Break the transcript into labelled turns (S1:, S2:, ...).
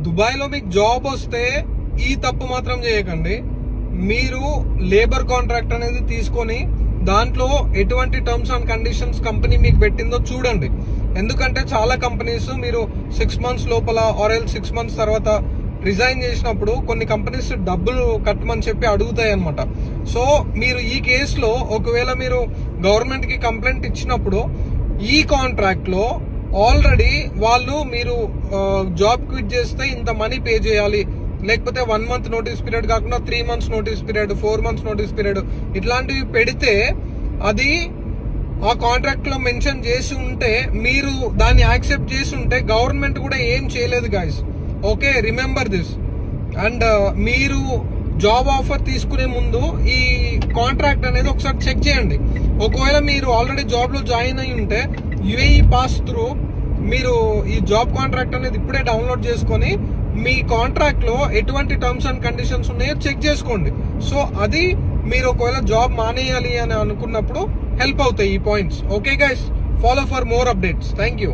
S1: దుబాయ్లో మీకు జాబ్ వస్తే ఈ తప్పు మాత్రం చేయకండి. మీరు లేబర్ కాంట్రాక్ట్ అనేది తీసుకొని దాంట్లో ఎటువంటి టర్మ్స్ అండ్ కండిషన్స్ కంపెనీ మీకు పెట్టిందో చూడండి. ఎందుకంటే చాలా కంపెనీస్ మీరు 6 months లోపల ఆర్ ఎల్ 6 months తర్వాత రిజైన్ చేసినప్పుడు కొన్ని కంపెనీస్ డబ్బులు కట్టమని చెప్పి అడుగుతాయి అనమాట. సో మీరు ఈ కేసులో ఒకవేళ మీరు గవర్నమెంట్ కి కంప్లైంట్ ఇచ్చినప్పుడు ఈ కాంట్రాక్ట్ లో ఆల్రెడీ వాళ్ళు మీరు జాబ్ క్విట్ చేస్తే ఇంత మనీ పే చేయాలి, లేకపోతే 1 month నోటీస్ పీరియడ్ కాకుండా 3 months notice period, 4 months notice period ఇట్లాంటివి పెడితే అది ఆ కాంట్రాక్ట్ లో మెన్షన్ చేసి ఉంటే మీరు దాన్ని యాక్సెప్ట్ చేసి ఉంటే గవర్నమెంట్ కూడా ఏం చేయలేదు guys. Okay, remember this. And మీరు జాబ్ ఆఫర్ తీసుకునే ముందు ఈ కాంట్రాక్ట్ అనేది ఒకసారి చెక్ చేయండి. ఒకవేళ మీరు ఆల్రెడీ జాబ్ లో జాయిన్ అయి ఉంటే యుఏఈ పాస్ త్రూ మీరు ఈ జాబ్ కాంట్రాక్ట్ అనేది ఇప్పుడే డౌన్లోడ్ చేసుకొని మీ కాంట్రాక్ట్ లో ఎటువంటి టర్మ్స్ అండ్ కండిషన్స్ ఉన్నాయో చెక్ చేసుకోండి. సో అది మీరు ఒకవేళ జాబ్ మానేయాలి అని అనుకున్నప్పుడు హెల్ప్ అవుతాయి ఈ points. Okay guys, follow for more updates. Thank you.